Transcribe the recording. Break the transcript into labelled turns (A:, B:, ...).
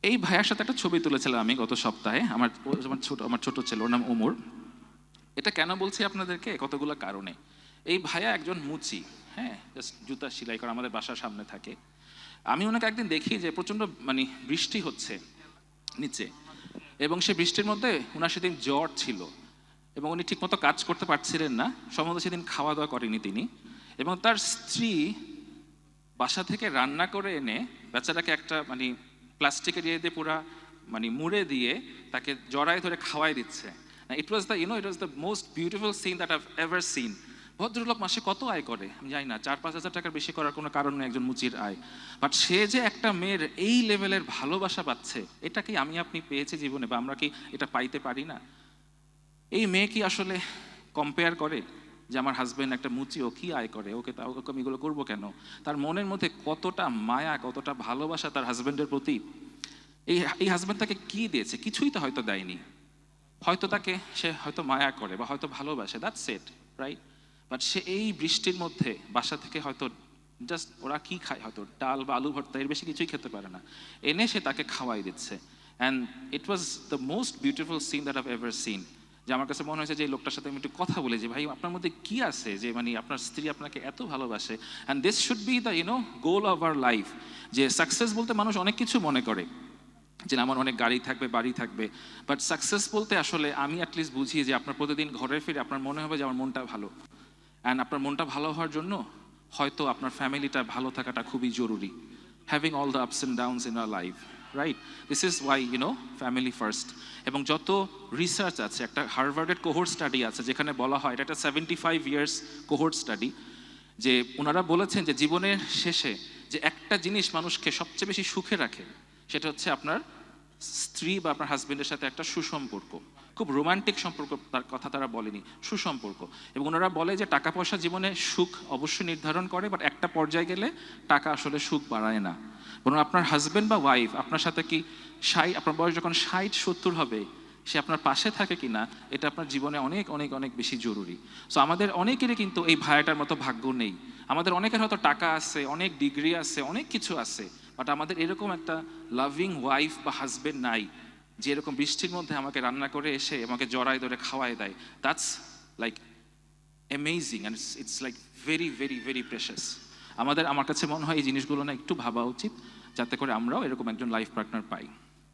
A: এই ভাইয়ার সাথে একটা ছবি তুলেছিলাম আমি গত সপ্তাহে। আমার ছোট ছেলে, ওর নাম ওমর। এটা কেন বলছি আপনাদেরকে? কতগুলো কারণে। এই ভাইয়া একজন মুচি, হ্যাঁ, জাস্ট জুতা সেলাই করা, আমাদের বাসার সামনে থাকে। আমি ওনাকে একদিন দেখি যে প্রচণ্ড বৃষ্টি হচ্ছে নিচে, এবং সে বৃষ্টির মধ্যে ওনার সেদিন জ্বর ছিল এবং উনি ঠিকমতো কাজ করতে পারছিলেন না। সম্ভবত সেদিন খাওয়া দাওয়া করেনি তিনি, এবং তার স্ত্রী বাসা থেকে রান্না করে এনে বেচারাকে একটা প্লাস্টিকের ইয়ে দিয়ে পুরা মুড়ে দিয়ে তাকে জড়ায় ধরে খাওয়াই দিচ্ছে। It was the most beautiful scene that I've ever seen. ভদ্রলোক মাসে কত আয় করে আমি জানি না, 4-5 হাজার টাকার বেশি করার কোনো কারণ নেই একজন মুচির আয়। বাট সে যে একটা মেয়ের এই লেভেলের ভালোবাসা পাচ্ছে, এটা কি আমি আপনি পেয়েছি জীবনে, বা আমরা কি এটা পাইতে পারি না? এই মেয়ে কি আসলে কম্পেয়ার করে যে আমার হাজব্যান্ড একটা মুচি, ও কি আয় করে, ওকে আমি এগুলো করবো কেন? তার মনের মধ্যে কতটা মায়া, কতটা ভালোবাসা তার হাজব্যান্ডের প্রতি। এই হাজব্যান্ড তাকে কি দিয়েছে? কিছুই তো হয়তো দেয়নি। হয়তো তাকে সে হয়তো মায়া করে বা হয়তো ভালোবাসে, দ্যাটস ইট, রাইট? বাট সে এই বৃষ্টির মধ্যে বাসা থেকে হয়তো জাস্ট, ওরা কি খায়, হয়তো ডাল বা আলু ভর্তা, এর বেশি কিছুই খেতে পারে না, এনে সে তাকে খাওয়াই দিচ্ছে। And it was the most beautiful scene that I've ever scene. যে আমার কাছে মনে হয়েছে যে এই লোকটার সাথে আমি একটু কথা বলি, যে ভাই আপনার মধ্যে কি আছে যে আপনার স্ত্রী আপনাকে এত ভালোবাসে। And this should be the goal of our life. যে সাকসেস বলতে মানুষ অনেক কিছু মনে করে, যে আমার অনেক গাড়ি থাকবে, বাড়ি থাকবে, বাট সাকসেস বলতে আসলে আমি অ্যাটলিস্ট বুঝি যে আপনার প্রতিদিন ঘরে ফিরে আপনার মনে হবে যে আমার মনটা ভালো। অ্যান্ড আপনার মনটা ভালো হওয়ার জন্য হয়তো আপনার ফ্যামিলিটা ভালো থাকাটা খুবই জরুরি। Having all the ups and downs in our life, right? This is Y family first. এবং যত রিসার্চ আছে, একটা হার্ভার্ডের কোহোর্ট স্টাডি আছে যেখানে বলা হয়, এটা একটা 75 ইয়ার্স কোহোর্ট স্টাডি, যে ওনারা বলেছেন যে জীবনের শেষে যে একটা জিনিস মানুষকে সবচেয়ে বেশি সুখে রাখে, সেটা হচ্ছে আপনার স্ত্রী বা আপনার হাজবেন্ডের সাথে একটা সুসম্পর্ক। খুব রোমান্টিক সম্পর্ক তার কথা তারা বলেনি, সুসম্পর্ক। এবং ওনারা বলে যে টাকা পয়সা জীবনে সুখ অবশ্যই নির্ধারণ করে, বাট একটা পর্যায়ে গেলে টাকা আসলে সুখ বাড়ায় না। বরং আপনার হাজবেন্ড বা ওয়াইফ আপনার সাথে কি আপনার বয়স যখন 60-70 হবে, সে আপনার পাশে থাকে কিনা, এটা আপনার জীবনে অনেক অনেক অনেক বেশি জরুরি। সো আমাদের অনেকেরই কিন্তু এই ভাইয়াটার মতো ভাগ্য নেই। আমাদের অনেকের হয়তো টাকা আছে, অনেক ডিগ্রি আছে, অনেক কিছু আছে, বাট আমাদের এরকম একটা লাভিং ওয়াইফ বা হাজবেন্ড নাই, যে এরকম বৃষ্টির মধ্যে আমাকে রান্না করে এসে আমাকে জড়ায় ধরে খাওয়াই দেয়। That's like amazing, and it's like very very very precious. আমার কাছে মনে হয় এই জিনিসগুলো না একটু ভাবা উচিত, যাতে করে আমরাও এরকম একজন লাইফ পার্টনার পাই।